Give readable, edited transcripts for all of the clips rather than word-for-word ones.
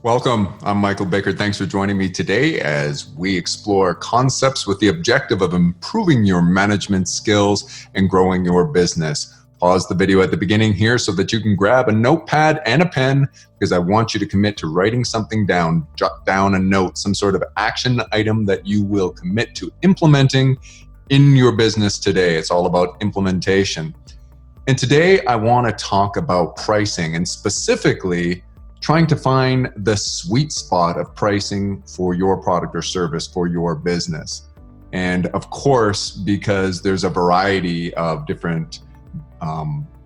Welcome. I'm Michael Bickert. Thanks for joining me today as we explore concepts with the objective of improving your management skills and growing your business. Pause the video at the beginning here so that you can grab a notepad and a pen because I want you to commit to writing something down. Jot down a note, some sort of action item that you will commit to implementing in your business today. It's all about implementation. And today I want to talk about pricing and specifically trying to find the sweet spot of pricing for your product or service for your business. And of course, because there's a variety of different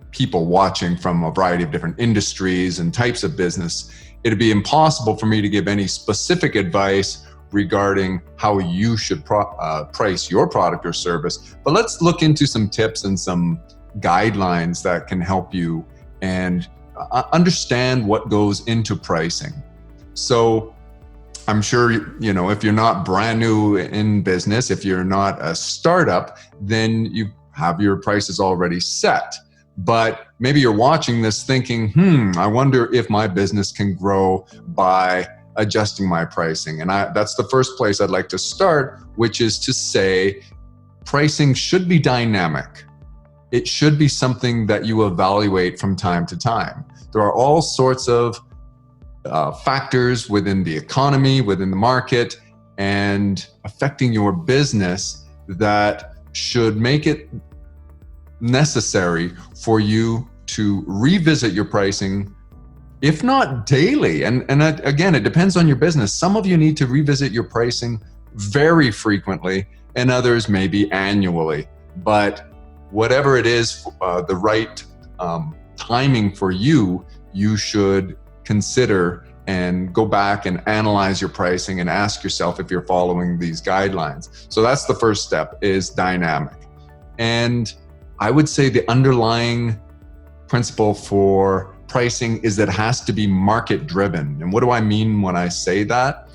people watching from a variety of different industries and types of business, it'd be impossible for me to give any specific advice regarding how you should price your product or service. But let's look into some tips and some guidelines that can help you and understand what goes into pricing. So I'm sure, if you're not brand new in business, if you're not a startup, then you have your prices already set. But maybe you're watching this thinking, I wonder if my business can grow by adjusting my pricing. And that's the first place I'd like to start, which is to say pricing should be dynamic. It should be something that you evaluate from time to time. There are all sorts of factors within the economy, within the market, and affecting your business that should make it necessary for you to revisit your pricing, if not daily. And again, it depends on your business. Some of you need to revisit your pricing very frequently, and others maybe annually. But whatever it is, the right timing for you, you should consider and go back and analyze your pricing and ask yourself if you're following these guidelines. So that's the first step, is dynamic. And I would say the underlying principle for pricing is that it has to be market driven. And what do I mean when I say that?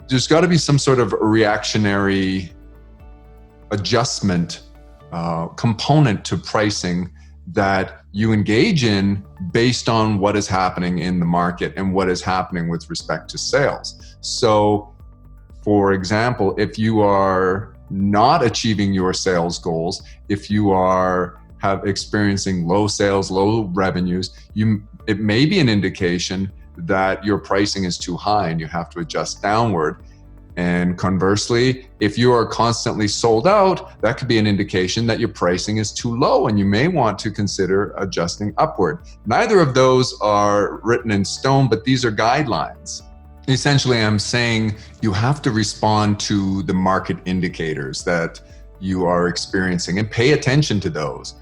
There's got to be some sort of reactionary adjustment component to pricing that you engage in based on what is happening in the market and what is happening with respect to sales. So, for example, if you are not achieving your sales goals, if you are experiencing low sales, low revenues, it may be an indication that your pricing is too high and you have to adjust downward. And conversely, if you are constantly sold out, that could be an indication that your pricing is too low and you may want to consider adjusting upward. Neither of those are written in stone, but these are guidelines. Essentially, I'm saying you have to respond to the market indicators that you are experiencing and pay attention to those.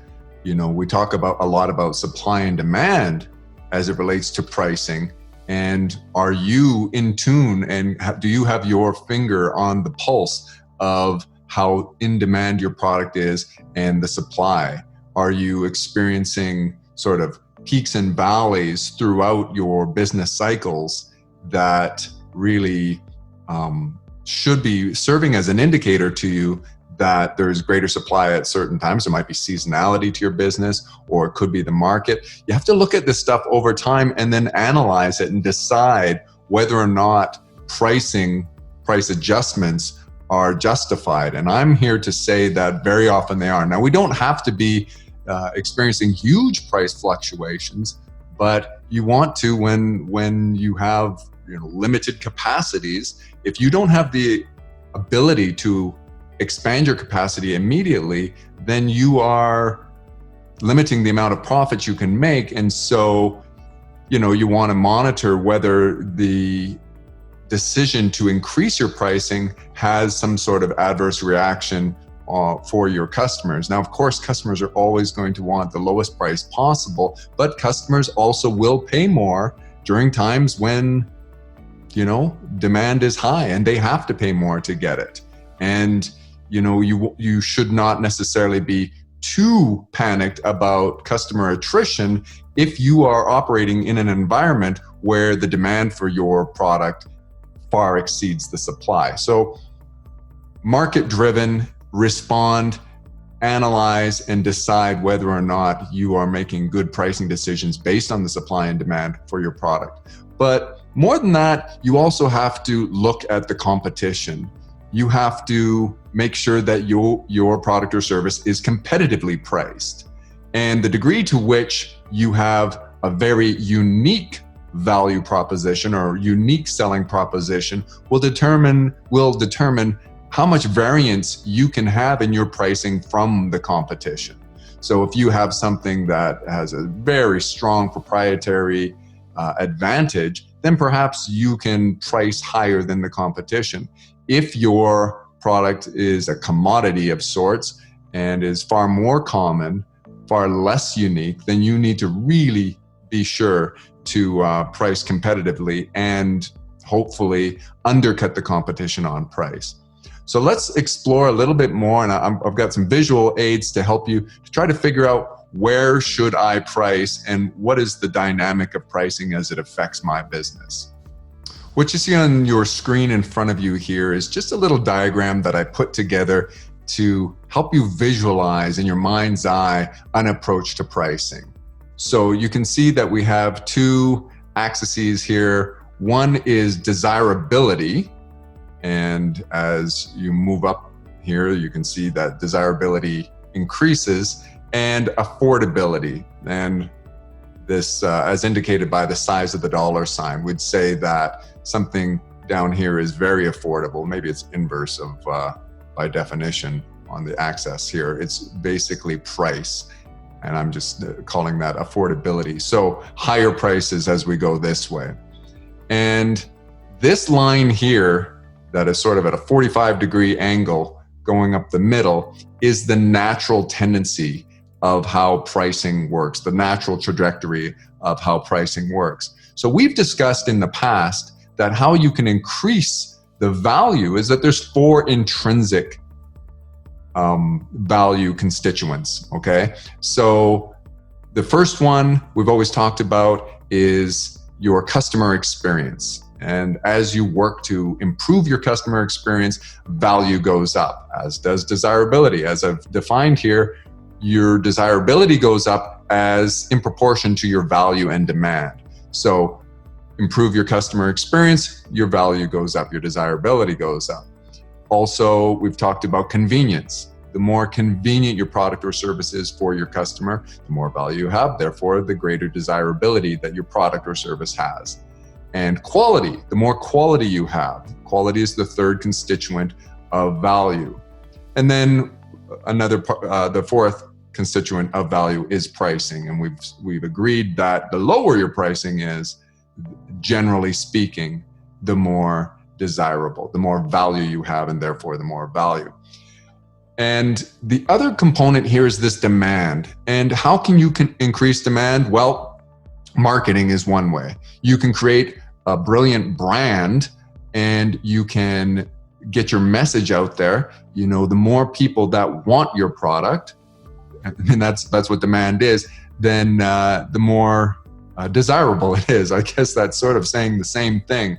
We talk a lot about supply and demand as it relates to pricing. And are you in tune, and do you have your finger on the pulse of how in demand your product is and the supply? Are you experiencing sort of peaks and valleys throughout your business cycles that really should be serving as an indicator to you that there's greater supply at certain times? There might be seasonality to your business, or it could be the market. You have to look at this stuff over time and then analyze it and decide whether or not price adjustments are justified. And I'm here to say that very often they are. Now, we don't have to be experiencing huge price fluctuations, but you want to when you have limited capacities. If you don't have the ability to expand your capacity immediately, then you are limiting the amount of profits you can make. And so, you want to monitor whether the decision to increase your pricing has some sort of adverse reaction for your customers. Now, of course, customers are always going to want the lowest price possible, but customers also will pay more during times when, demand is high and they have to pay more to get it. And you should not necessarily be too panicked about customer attrition if you are operating in an environment where the demand for your product far exceeds the supply. So market-driven, respond, analyze, and decide whether or not you are making good pricing decisions based on the supply and demand for your product. But More than that, you also have to look at the competition. You have to make sure that your product or service is competitively priced. And the degree to which you have a very unique value proposition or unique selling proposition will determine how much variance you can have in your pricing from the competition. So if you have something that has a very strong proprietary advantage, then perhaps you can price higher than the competition. If your product is a commodity of sorts and is far more common, far less unique, then you need to really be sure to price competitively and hopefully undercut the competition on price. So let's explore a little bit more, and I've got some visual aids to help you to try to figure out where should I price and what is the dynamic of pricing as it affects my business. What you see on your screen in front of you here is just a little diagram that I put together to help you visualize in your mind's eye an approach to pricing. So you can see that we have two axes here. One is desirability, and as you move up here, you can see that desirability increases, and affordability. And this, as indicated by the size of the dollar sign, would say that something down here is very affordable. Maybe it's inverse of, by definition on the axis here. It's basically price, and I'm just calling that affordability. So higher prices as we go this way. And this line here, that is sort of at a 45-degree angle going up the middle, is the natural tendency of how pricing works, the natural trajectory of how pricing works. So we've discussed in the past that how you can increase the value is that there's 4 intrinsic value constituents, okay? So the first one we've always talked about is your customer experience. And as you work to improve your customer experience, value goes up, as does desirability. As I've defined here, your desirability goes up as in proportion to your value and demand. So improve your customer experience, your value goes up, your desirability goes up. Also, we've talked about convenience. The more convenient your product or service is for your customer, the more value you have, therefore the greater desirability that your product or service has. And quality, the more quality you have. Quality is the third constituent of value. And then the fourth constituent of value is pricing. And we've agreed that the lower your pricing is, generally speaking, the more desirable, the more value you have, and therefore the more value. And the other component here is this demand. And how can you increase demand? Well, marketing is one way. You can create a brilliant brand and you can get your message out there. You know, the more people that want your product, and that's what demand is, then the more desirable it is. I guess that's sort of saying the same thing.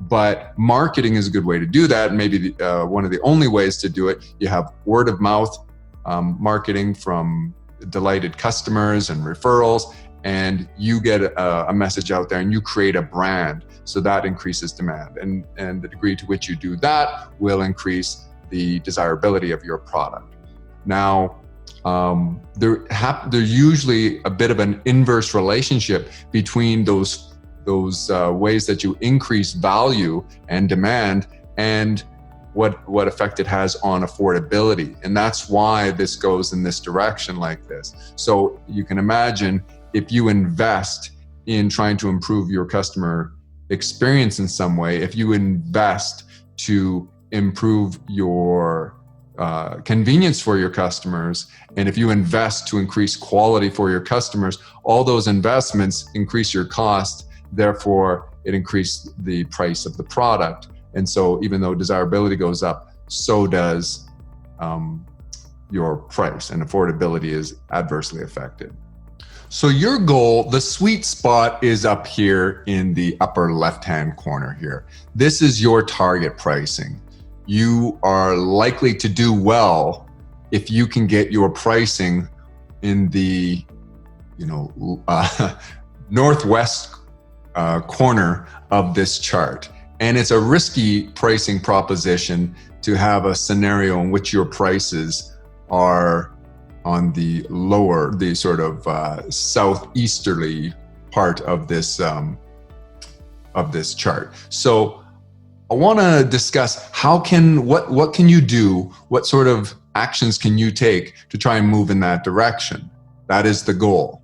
But marketing is a good way to do that. Maybe one of the only ways to do it. You have word of mouth marketing from delighted customers and referrals, and you get a message out there and you create a brand. So that increases demand. And the degree to which you do that will increase the desirability of your product. Now, there's usually a bit of an inverse relationship between those ways that you increase value and demand and what effect it has on affordability. And that's why this goes in this direction like this. So you can imagine if you invest in trying to improve your customer experience in some way, if you invest to improve your convenience for your customers, and if you invest to increase quality for your customers, all those investments increase your cost. Therefore, it increased the price of the product. And so even though desirability goes up, so does your price, and affordability is adversely affected. So your goal, the sweet spot, is up here in the upper left-hand corner here. This is your target pricing. You are likely to do well if you can get your pricing in the northwest corner of this chart. And it's a risky pricing proposition to have a scenario in which your prices are on the lower, the sort of southeasterly part of this chart. So I want to discuss what can you do? What sort of actions can you take to try and move in that direction? That is the goal.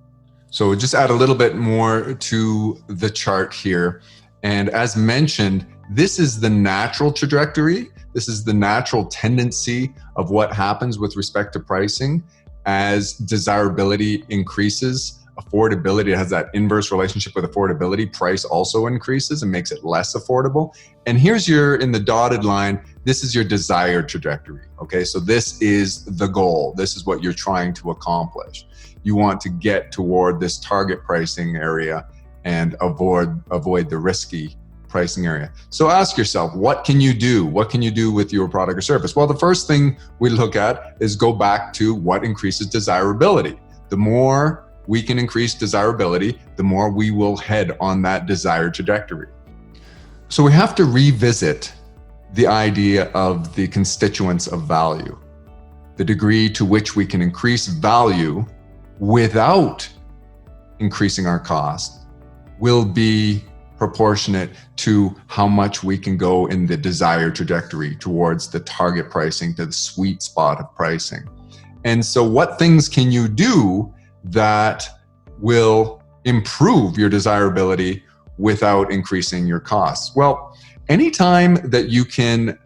So just add a little bit more to the chart here. And as mentioned, this is the natural trajectory. This is the natural tendency of what happens with respect to pricing. As desirability increases, affordability has that inverse relationship with affordability. Price also increases and makes it less affordable. And here's in the dotted line, this is your desired trajectory. Okay, so this is the goal. This is what you're trying to accomplish. You want to get toward this target pricing area and avoid the risky pricing area. So ask yourself, what can you do? What can you do with your product or service? Well, the first thing we look at is go back to what increases desirability. The more we can increase desirability, the more we will head on that desired trajectory. So we have to revisit the idea of the constituents of value. The degree to which we can increase value without increasing our cost will be proportionate to how much we can go in the desired trajectory towards the target pricing, to the sweet spot of pricing. And so what things can you do that will improve your desirability without increasing your costs? Well, anytime that you can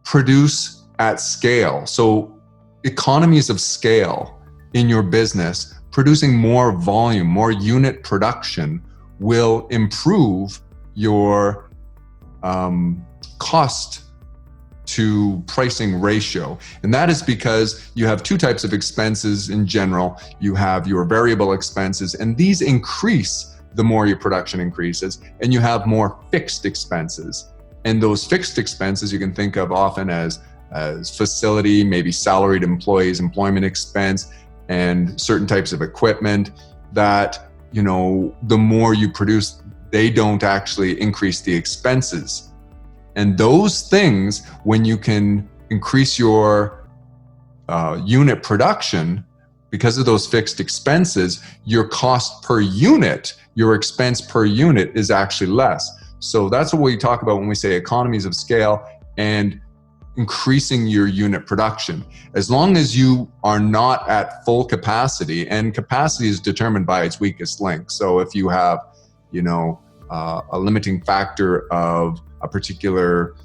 produce at scale, so economies of scale in your business, producing more volume, more unit production will improve your cost to pricing ratio. And that is because you have two types of expenses in general. You have your variable expenses, and these increase the more your production increases, and you have more fixed expenses. And those fixed expenses you can think of often as facility, maybe salaried employees, employment expense, and certain types of equipment that, the more you produce, they don't actually increase the expenses. And those things, when you can increase your unit production, because of those fixed expenses, your cost per unit, your expense per unit is actually less. So that's what we talk about when we say economies of scale and increasing your unit production. As long as you are not at full capacity, and capacity is determined by its weakest link. So if you have, a limiting factor of a particular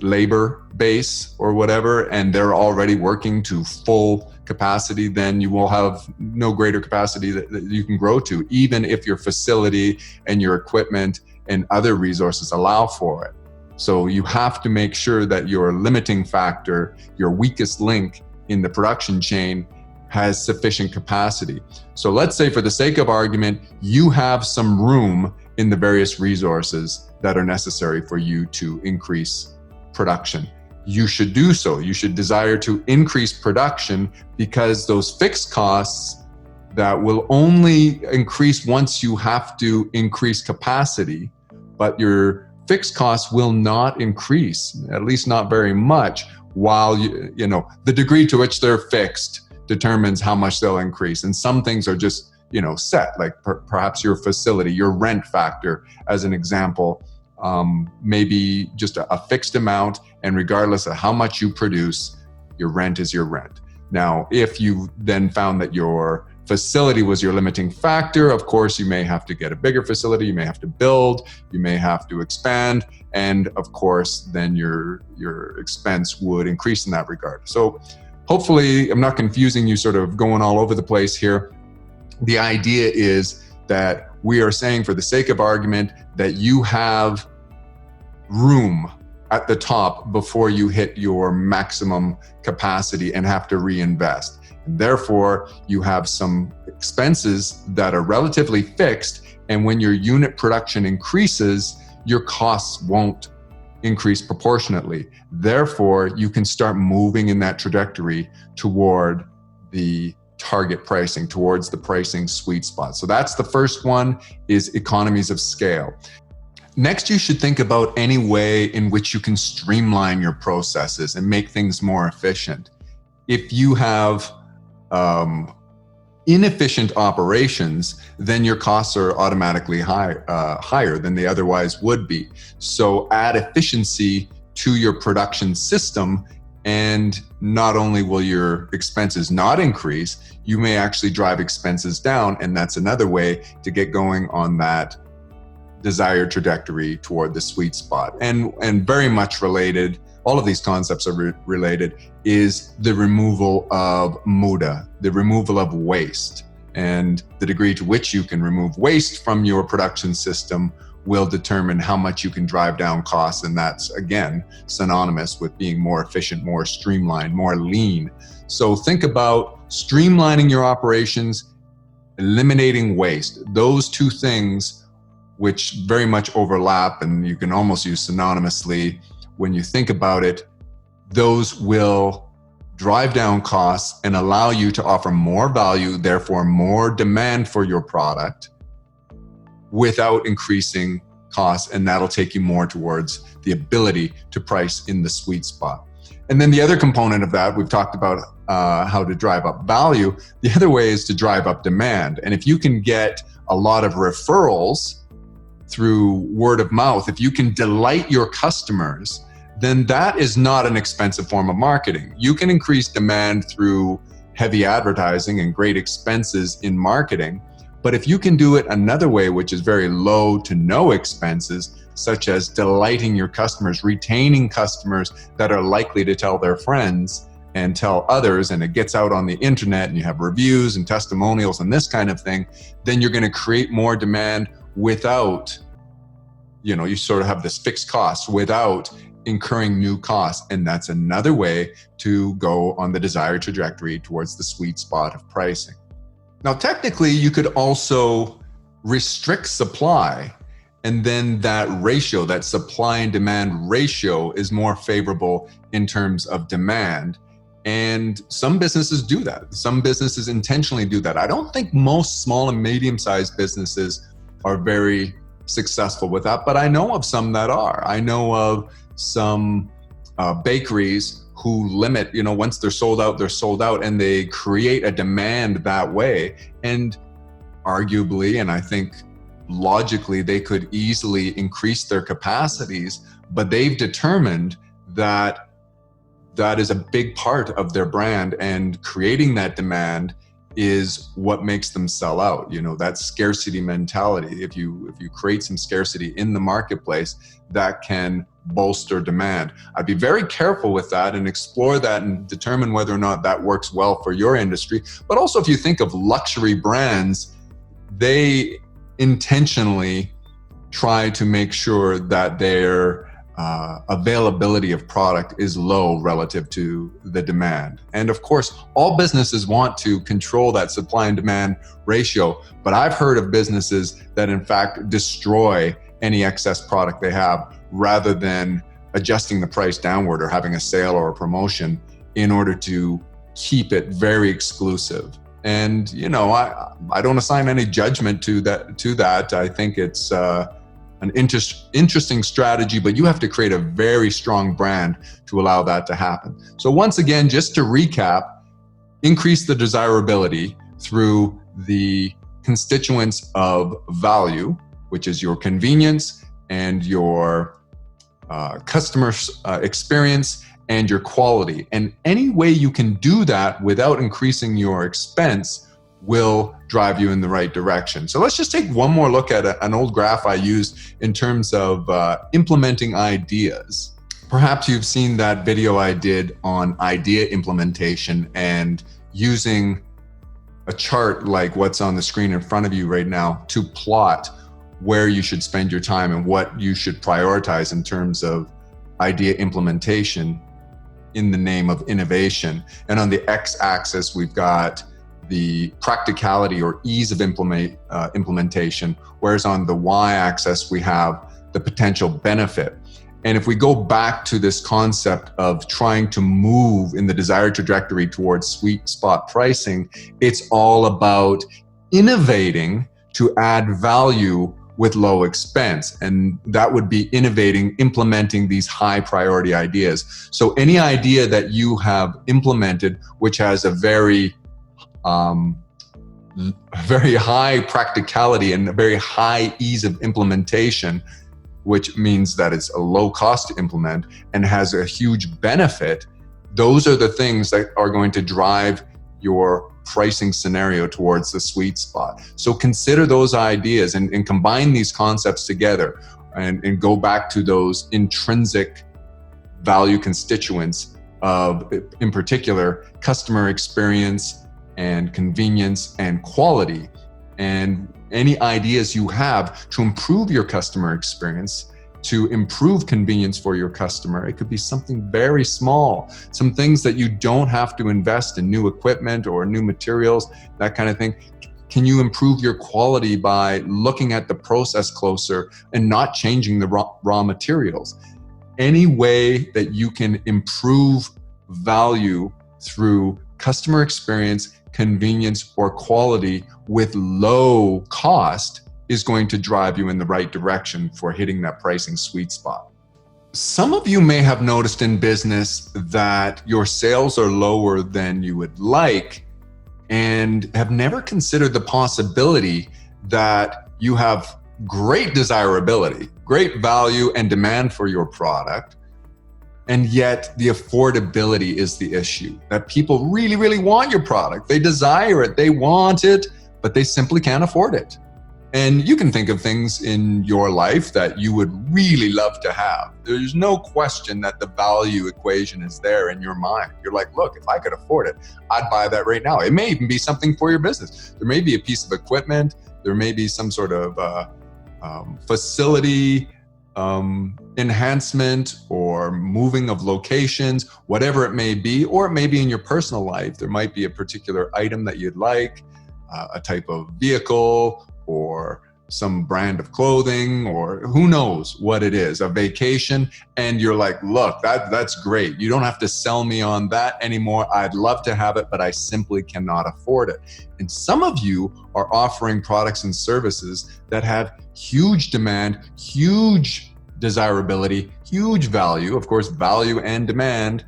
labor base or whatever, and they're already working to full capacity, then you will have no greater capacity that you can grow to, even if your facility and your equipment and other resources allow for it. So you have to make sure that your limiting factor, your weakest link in the production chain, has sufficient capacity. So let's say, for the sake of argument, you have some room in the various resources that are necessary for you to increase production. You should do so. You should desire to increase production, because those fixed costs that will only increase once you have to increase capacity, but your fixed costs will not increase, at least not very much, while the degree to which they're fixed determines how much they'll increase. And some things are just, set, like perhaps your facility, your rent factor, as an example, maybe just a fixed amount, and regardless of how much you produce, your rent is your rent. Now, if you then found that your facility was your limiting factor, of course, you may have to get a bigger facility, you may have to build, you may have to expand, and of course, then your expense would increase in that regard. So hopefully I'm not confusing you, sort of going all over the place here. The idea is that we are saying, for the sake of argument, that you have room at the top before you hit your maximum capacity and have to reinvest. Therefore, you have some expenses that are relatively fixed, and when your unit production increases, your costs won't increase proportionately. Therefore, you can start moving in that trajectory toward the target pricing, towards the pricing sweet spot. So that's the first one, is economies of scale. Next, you should think about any way in which you can streamline your processes and make things more efficient. If you have inefficient operations, then your costs are automatically higher than they otherwise would be. So add efficiency to your production system, and not only will your expenses not increase, you may actually drive expenses down, and that's another way to get going on that desired trajectory toward the sweet spot. And very much related, all of these concepts are related, is the removal of muda, the removal of waste. And the degree to which you can remove waste from your production system will determine how much you can drive down costs. And that's, again, synonymous with being more efficient, more streamlined, more lean. So think about streamlining your operations, eliminating waste. Those two things, which very much overlap, and you can almost use synonymously when you think about it, those will drive down costs and allow you to offer more value, therefore more demand for your product, without increasing costs, and that'll take you more towards the ability to price in the sweet spot. And then the other component of that, we've talked about how to drive up value. The other way is to drive up demand. And if you can get a lot of referrals through word of mouth, if you can delight your customers, then that is not an expensive form of marketing. You can increase demand through heavy advertising and great expenses in marketing. But if you can do it another way, which is very low to no expenses, such as delighting your customers, retaining customers that are likely to tell their friends and tell others, and it gets out on the internet and you have reviews and testimonials and this kind of thing, then you're going to create more demand without, you sort of have this fixed cost without incurring new costs. And that's another way to go on the desired trajectory towards the sweet spot of pricing. Now, technically, you could also restrict supply, and then that ratio, that supply and demand ratio, is more favorable in terms of demand. And some businesses do that. Some businesses intentionally do that. I don't think most small and medium-sized businesses are very successful with that, but I know of some that are. I know of some bakeries who limit, once they're sold out, and they create a demand that way. And arguably, and I think logically, they could easily increase their capacities, but they've determined that that is a big part of their brand, and creating that demand is what makes them sell out. That scarcity mentality. If you create some scarcity in the marketplace, that can bolster demand. I'd be very careful with that and explore that and determine whether or not that works well for your industry. But also, if you think of luxury brands, they intentionally try to make sure that their availability of product is low relative to the demand. And of course, all businesses want to control that supply and demand ratio, but I've heard of businesses that in fact destroy any excess product they have, rather than adjusting the price downward or having a sale or a promotion in order to keep it very exclusive. And I don't assign any judgment to that. I think it's an interesting strategy, but you have to create a very strong brand to allow that to happen. So once again, just to recap, increase the desirability through the constituents of value, which is your convenience and your customer experience and your quality. And any way you can do that without increasing your expense will drive you in the right direction. So let's just take one more look at an old graph I used in terms of implementing ideas. Perhaps you've seen that video I did on idea implementation and using a chart like what's on the screen in front of you right now to plot where you should spend your time and what you should prioritize in terms of idea implementation in the name of innovation. And on the x-axis, we've got the practicality or ease of implementation, whereas on the y-axis, we have the potential benefit. And if we go back to this concept of trying to move in the desired trajectory towards sweet spot pricing, it's all about innovating to add value with low expense. And that would be innovating, implementing these high priority ideas. So any idea that you have implemented, which has a very high practicality and a very high ease of implementation, which means that it's a low cost to implement and has a huge benefit, those are the things that are going to drive your pricing scenario towards the sweet spot. So consider those ideas and combine these concepts together and go back to those intrinsic value constituents of, in particular, customer experience and convenience and quality, and any ideas you have to improve your customer experience, to improve convenience for your customer. It could be something very small, some things that you don't have to invest in new equipment or new materials, that kind of thing. Can you improve your quality by looking at the process closer and not changing the raw materials? Any way that you can improve value through customer experience, convenience, or quality with low cost is going to drive you in the right direction for hitting that pricing sweet spot. Some of you may have noticed in business that your sales are lower than you would like and have never considered the possibility that you have great desirability, great value and demand for your product, and yet the affordability is the issue. That people really, really want your product. They desire it, they want it, but they simply can't afford it. And you can think of things in your life that you would really love to have. There's no question that the value equation is there in your mind. You're like, look, if I could afford it, I'd buy that right now. It may even be something for your business. There may be a piece of equipment. There may be some sort of facility enhancement or moving of locations, whatever it may be, or it may be in your personal life. There might be a particular item that you'd like, a type of vehicle, or some brand of clothing, or who knows what it is, a vacation, and you're like, look, that's great. You don't have to sell me on that anymore. I'd love to have it, but I simply cannot afford it. And some of you are offering products and services that have huge demand, huge desirability, huge value. Of course, value and demand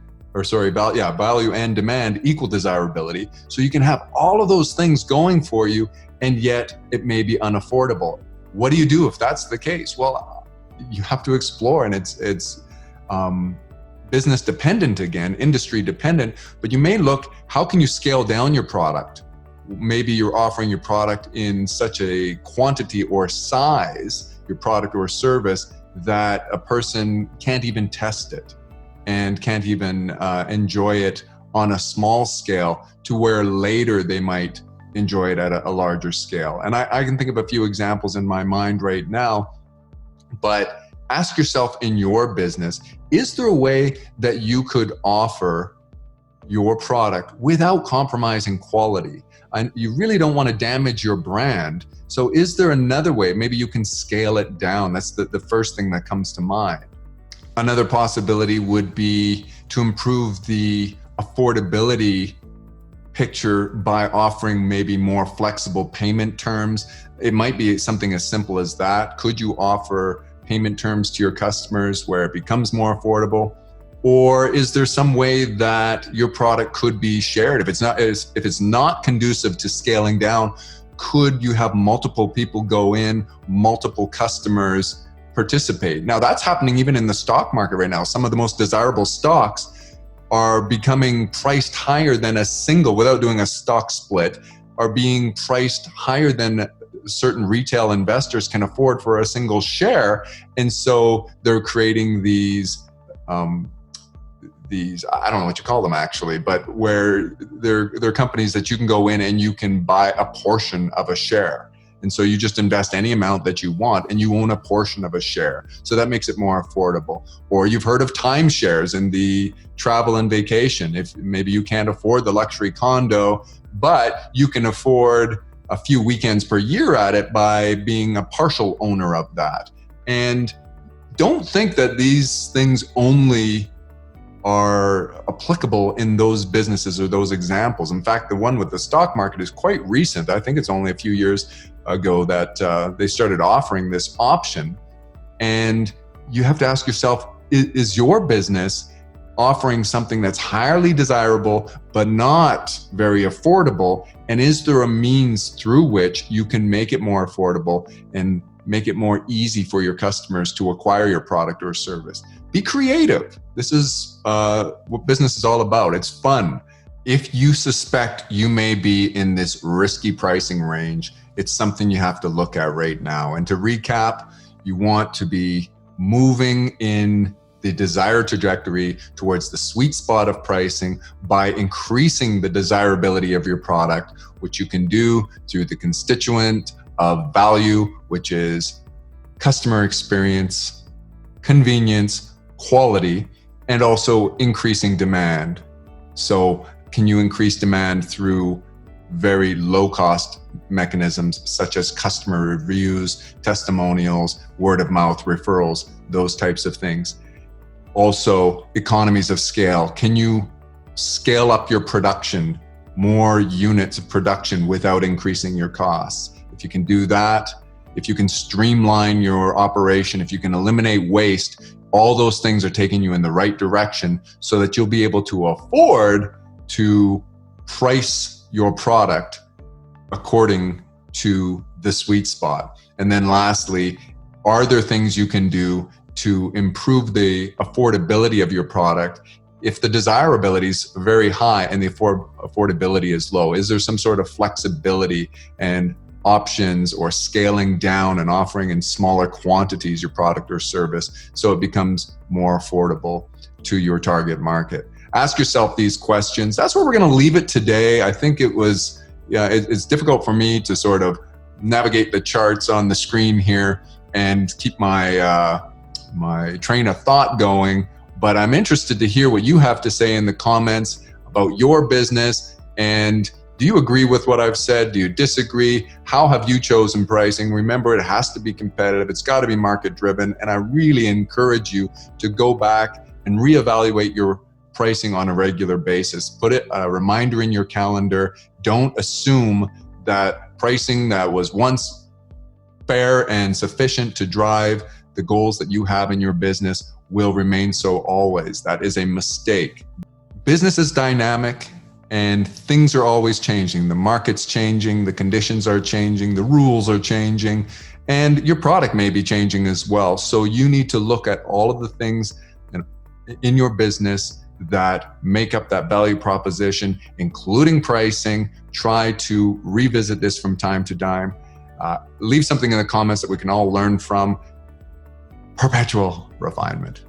equal desirability. So you can have all of those things going for you, and yet it may be unaffordable. What do you do if that's the case? Well, you have to explore, and it's business dependent again, industry dependent, but you may look, how can you scale down your product? Maybe you're offering your product in such a quantity or size, your product or service, that a person can't even test it and can't even enjoy it on a small scale, to where later they might enjoy it at a larger scale. And I can think of a few examples in my mind right now, but ask yourself in your business, is there a way that you could offer your product without compromising quality? And you really don't want to damage your brand. So is there another way? Maybe you can scale it down. That's the first thing that comes to mind. Another possibility would be to improve the affordability picture by offering maybe more flexible payment terms. It might be something as simple as that. Could you offer payment terms to your customers where it becomes more affordable? Or is there some way that your product could be shared? If it's not conducive to scaling down, could you have multiple people go in, multiple customers participate? Now that's happening even in the stock market right now. Some of the most desirable stocks are becoming priced higher than a single, without doing a stock split, are being priced higher than certain retail investors can afford for a single share. And so they're creating these, I don't know what you call them actually, but where they're companies that you can go in and you can buy a portion of a share. And so you just invest any amount that you want and you own a portion of a share. So that makes it more affordable. Or you've heard of timeshares in the travel and vacation. If maybe you can't afford the luxury condo, but you can afford a few weekends per year at it by being a partial owner of that. And don't think that these things only are applicable in those businesses or those examples. In fact, the one with the stock market is quite recent. I think it's only a few years ago that they started offering this option. And you have to ask yourself, is your business offering something that's highly desirable but not very affordable? And is there a means through which you can make it more affordable and make it more easy for your customers to acquire your product or service? Be creative. This is what business is all about. It's fun. If you suspect you may be in this risky pricing range, it's something you have to look at right now. And to recap, you want to be moving in the desired trajectory towards the sweet spot of pricing by increasing the desirability of your product, which you can do through the constituent of value, which is customer experience, convenience, quality, and also increasing demand. So can you increase demand through very low cost mechanisms such as customer reviews, testimonials, word of mouth referrals, those types of things. Also, economies of scale. Can you scale up your production, more units of production without increasing your costs? If you can do that, if you can streamline your operation, if you can eliminate waste, all those things are taking you in the right direction so that you'll be able to afford to price your product according to the sweet spot. And then lastly, are there things you can do to improve the affordability of your product? If the desirability is very high and the affordability is low, is there some sort of flexibility and options or scaling down and offering in smaller quantities your product or service so it becomes more affordable to your target market? Ask yourself these questions. That's where we're going to leave it today. I think it's difficult for me to sort of navigate the charts on the screen here and keep my my train of thought going, but I'm interested to hear what you have to say in the comments about your business. And do you agree with what I've said? Do you disagree? How have you chosen pricing? Remember, it has to be competitive. It's got to be market driven. And I really encourage you to go back and reevaluate your pricing on a regular basis. Put a reminder in your calendar. Don't assume that pricing that was once fair and sufficient to drive the goals that you have in your business will remain so always. That is a mistake. Business is dynamic and things are always changing. The market's changing, the conditions are changing, the rules are changing, and your product may be changing as well. So you need to look at all of the things in your business that make up that value proposition, including pricing. Try to revisit this from time to time. Leave something in the comments that we can all learn from. Perpetual refinement.